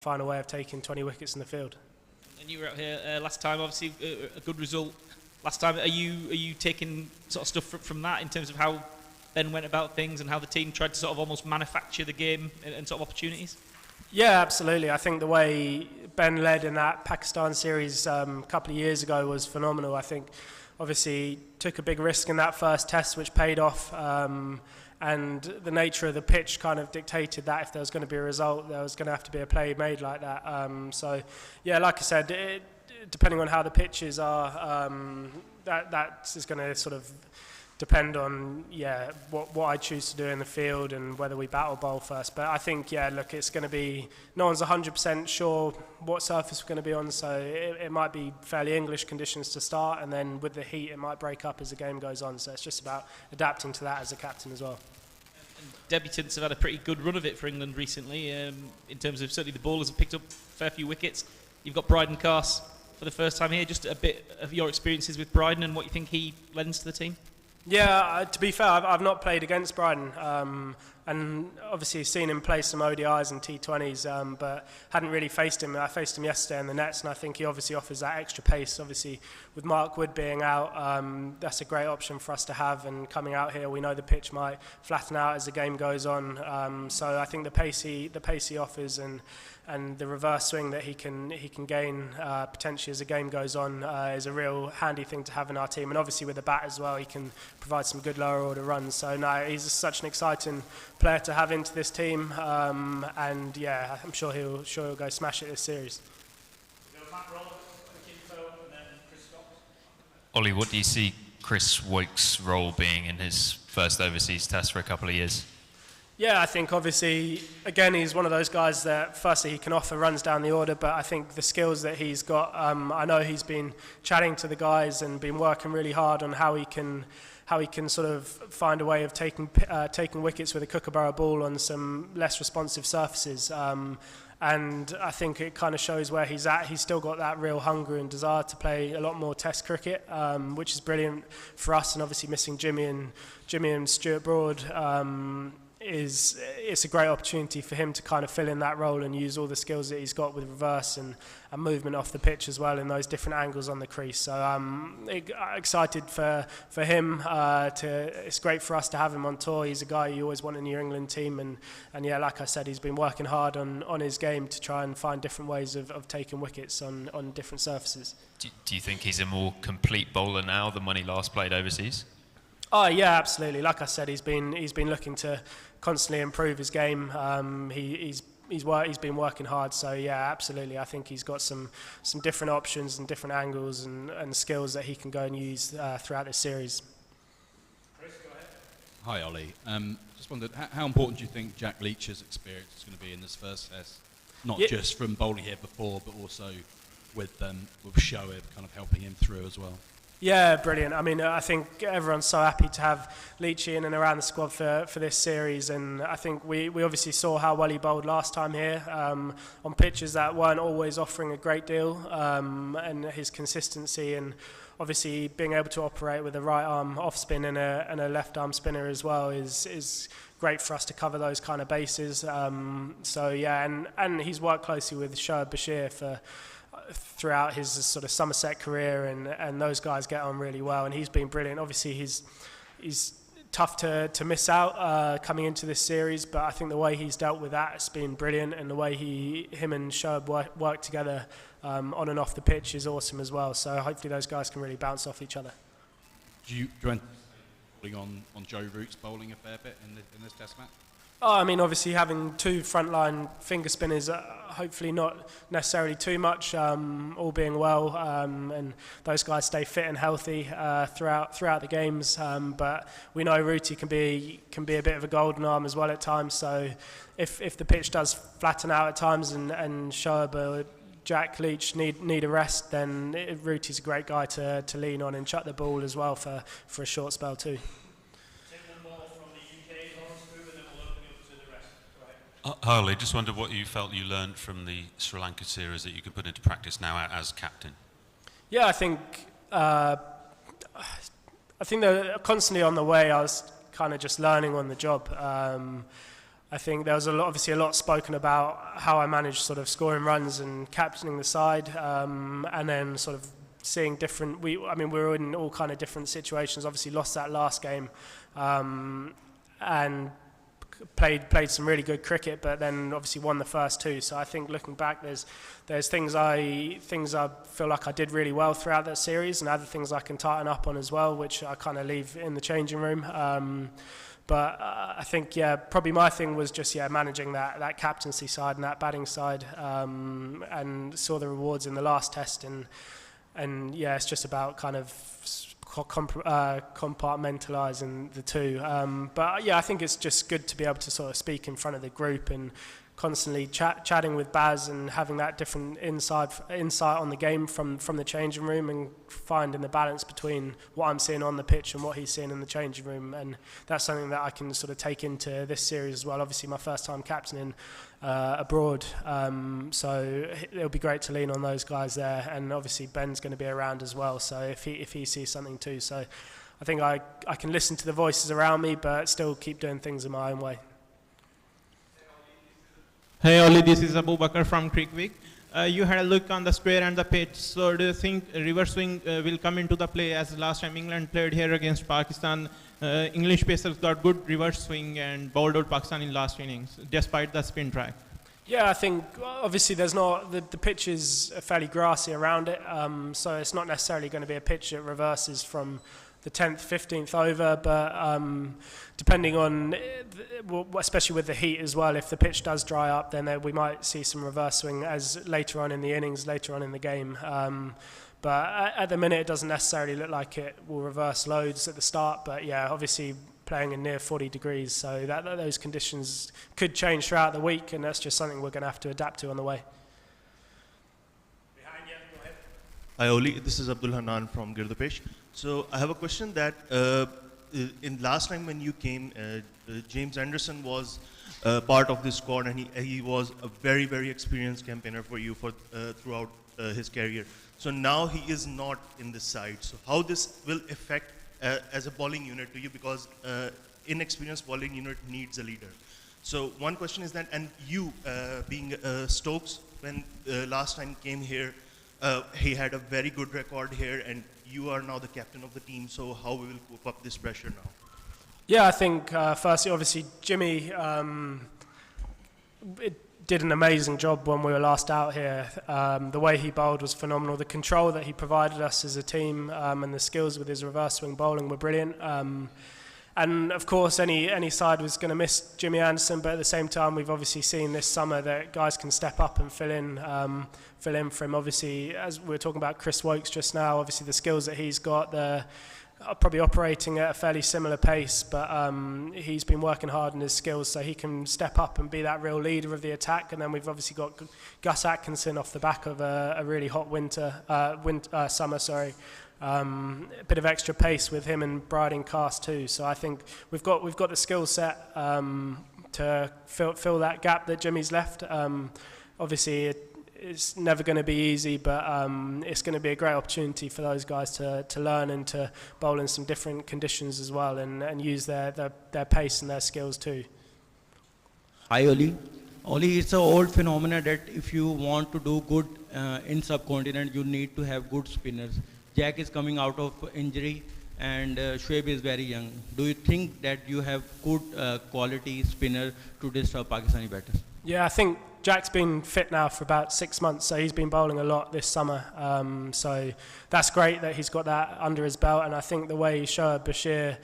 find a way of taking 20 wickets in the field. And you were out here last time, obviously a good result last time. Are you taking sort of stuff from that in terms of how Ben went about things and how the team tried to sort of almost manufacture the game and sort of opportunities? Yeah, absolutely. I think the way Ben led in that Pakistan series a couple of years ago was phenomenal. I think obviously took a big risk in that first test, which paid off. And the nature of the pitch kind of dictated that if there was going to be a result, there was going to have to be a play made like that. So, yeah, like I said, depending on how the pitches are, that is going to sort of depend on, what I choose to do in the field and whether we bat or bowl first. But I think, look, it's going to be, no one's 100% sure what surface we're going to be on, so it might be fairly English conditions to start, and then with the heat, it might break up as the game goes on. So it's just about adapting to that as a captain as well. And debutants have had a pretty good run of it for England recently, in terms of certainly the bowlers have picked up a fair few wickets. You've got Bryden Carse for the first time here. Just a bit of your experiences with Bryden and what you think he lends to the team? Yeah, to be fair, I've not played against Bryden, and obviously seen him play some ODIs and T20s, but hadn't really faced him. I faced him yesterday in the nets, and I think he obviously offers that extra pace. Obviously, with Mark Wood being out, that's a great option for us to have, and coming out here, we know the pitch might flatten out as the game goes on. So I think the pace he offers and the reverse swing that he can gain potentially as the game goes on is a real handy thing to have in our team. And obviously with the bat as well, he can provide some good lower order runs. So no, he's such an exciting player to have into this team. And yeah, I'm sure he'll go smash it this series. Ollie, what do you see Chris Woakes' role being in his first overseas test for a couple of years? Yeah, I think obviously, again, he's one of those guys that firstly he can offer runs down the order, but I think the skills that he's got, I know he's been chatting to the guys and been working really hard on how he can sort of find a way of taking wickets with a kookaburra ball on some less responsive surfaces. And I think it kind of shows where he's at. He's still got that real hunger and desire to play a lot more Test cricket, which is brilliant for us. And obviously missing Jimmy and Stuart Broad. It's a great opportunity for him to kind of fill in that role and use all the skills that he's got with reverse and movement off the pitch as well in those different angles on the crease. So I'm excited for him. It's great for us to have him on tour. He's a guy you always want in your England team, and yeah, like I said, he's been working hard on his game to try and find different ways of taking wickets on different surfaces. Do you think he's a more complete bowler now than when he last played overseas? Oh yeah, absolutely. Like I said, he's been looking to constantly improve his game. He's been working hard. So yeah, absolutely. I think he's got some different options and different angles and skills that he can go and use throughout this series. Chris, go ahead. Hi Ollie. Just wondered how important do you think Jack Leach's experience is going to be in this first test? Not just from bowling here before, but also with Shoaib kind of helping him through as well. Yeah, brilliant. I mean, I think everyone's so happy to have Leachy in and around the squad for this series, and I think we obviously saw how well he bowled last time here on pitches that weren't always offering a great deal, and his consistency and obviously being able to operate with a right arm off spin and a left arm spinner as well is great for us to cover those kind of bases. So yeah, and he's worked closely with Shoaib Bashir throughout his sort of Somerset career, and those guys get on really well, and he's been brilliant. Obviously he's tough to miss out coming into this series, but I think the way he's dealt with that has been brilliant, and the way him and Shoaib work together on and off the pitch is awesome as well. So hopefully those guys can really bounce off each other. Do you on Joe Root's bowling a fair bit in this test match? Oh, I mean, obviously having two frontline finger spinners, hopefully not necessarily too much, all being well, and those guys stay fit and healthy throughout the games. But we know Rooty can be a bit of a golden arm as well at times. So if the pitch does flatten out at times and Shoaib or Jack Leach need a rest, then Rooty's a great guy to lean on and chuck the ball as well for a short spell too. Hi Ollie, just wondered what you felt you learned from the Sri Lanka series that you can put into practice now as captain. Yeah, I think they're constantly on the way. I was kind of just learning on the job. I think there was obviously a lot spoken about how I managed sort of scoring runs and captaining the side, and then sort of seeing different. We were in all kind of different situations. Obviously, lost that last game, and played some really good cricket, but then obviously won the first two. So I think looking back, there's things I feel like I did really well throughout that series, and other things I can tighten up on as well, which I kind of leave in the changing room. But I think, probably my thing was just, managing that captaincy side and that batting side, and saw the rewards in the last test. And it's just about kind of compartmentalising the two. But I think it's just good to be able to sort of speak in front of the group and constantly chatting with Baz and having that different insight on the game from the changing room, and finding the balance between what I'm seeing on the pitch and what he's seeing in the changing room. And that's something that I can sort of take into this series as well. Obviously my first time captaining abroad, so it'll be great to lean on those guys there, and obviously Ben's going to be around as well, so if he sees something too. So I think I can listen to the voices around me but still keep doing things in my own way. Hey Ollie, this is Abu Bakar from Creekwick. You had a look on the square and the pitch, so do you think reverse swing will come into the play? As last time England played here against Pakistan, English pacers got good reverse swing and bowled out Pakistan in last innings, despite the spin track. Yeah, I think obviously there's not, the pitch is fairly grassy around it, so it's not necessarily going to be a pitch that reverses from the 10th, 15th over, but depending on, especially with the heat as well, if the pitch does dry up, then we might see some reverse swing as later on in the innings, later on in the game. But at the minute, it doesn't necessarily look like it will reverse loads at the start, but obviously playing in near 40 degrees, so those conditions could change throughout the week, and that's just something we're going to have to adapt to on the way. Behind you, go ahead. Hi Oli, this is Abdul Hanan from Girdapesh. So I have a question that in last time when you came, James Anderson was part of this squad, and he was a very, very experienced campaigner for you throughout his career. So now he is not in this side. So how this will affect as a bowling unit to you, because inexperienced bowling unit needs a leader. So one question is that, and you being Stokes, when last time came here, he had a very good record here, and you are now the captain of the team, so how we will cope up this pressure now? Yeah, I think firstly, obviously, Jimmy did an amazing job when we were last out here. The way he bowled was phenomenal. The control that he provided us as a team, and the skills with his reverse swing bowling were brilliant. And of course, any side was going to miss Jimmy Anderson, but at the same time, we've obviously seen this summer that guys can step up and fill in for him. Obviously, as we were talking about Chris Wokes just now, obviously the skills that he's got, they're probably operating at a fairly similar pace, but he's been working hard on his skills, so he can step up and be that real leader of the attack. And then we've obviously got Gus Atkinson off the back of a really hot summer. A bit of extra pace with him and Bryden Cast too. So I think we've got the skill set to fill that gap that Jimmy's left. Obviously, it's never going to be easy, but it's going to be a great opportunity for those guys to learn and to bowl in some different conditions as well, and use their pace and their skills too. Hi Oli. Oli, it's an old phenomenon that if you want to do good in subcontinent, you need to have good spinners. Jack is coming out of injury, and Shoaib is very young. Do you think that you have good quality spinner to disturb Pakistani batters? Yeah, I think Jack's been fit now for about 6 months, so he's been bowling a lot this summer. So that's great that he's got that under his belt, and I think the way Shoaib Bashir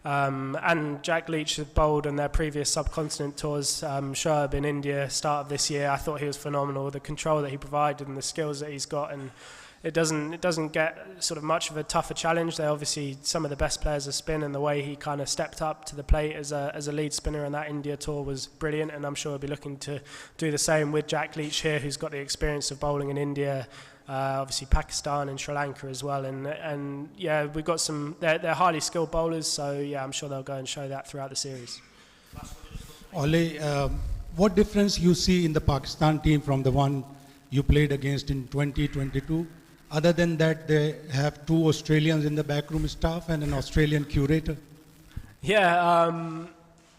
and Jack Leach have bowled on their previous subcontinent tours, Shoaib in India, start of this year, I thought he was phenomenal. The control that he provided and the skills that he's got, and it doesn't get sort of much of a tougher challenge. They're obviously some of the best players of spin, and the way he kind of stepped up to the plate as a lead spinner on that India tour was brilliant, and I'm sure he'll be looking to do the same with Jack Leach here, who's got the experience of bowling in India, obviously Pakistan and Sri Lanka as well, and yeah, we've got they're highly skilled bowlers, so yeah, I'm sure they'll go and show that throughout the series. Ollie, what difference you see in the Pakistan team from the one you played against in 2022? Other than that, they have 2 Australians in the backroom staff and an Australian curator. Yeah,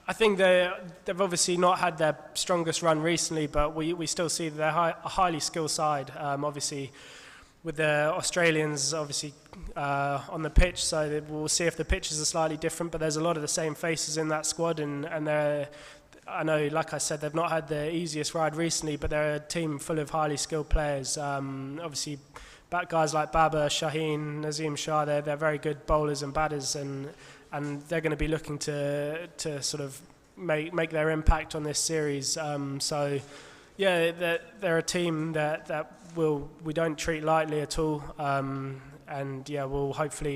I think they've obviously not had their strongest run recently, but we still see that they're a highly skilled side. Obviously, with the Australians obviously on the pitch, so we'll see if the pitches are slightly different, but there's a lot of the same faces in that squad, and they're, I know, like I said, they've not had the easiest ride recently, but they're a team full of highly skilled players. Obviously, guys like Baba, Shaheen, Nazim Shah, they're very good bowlers and batters, and they're going to be looking to sort of make their impact on this series. So, yeah, they're a team that we don't treat lightly at all, and yeah, we'll hopefully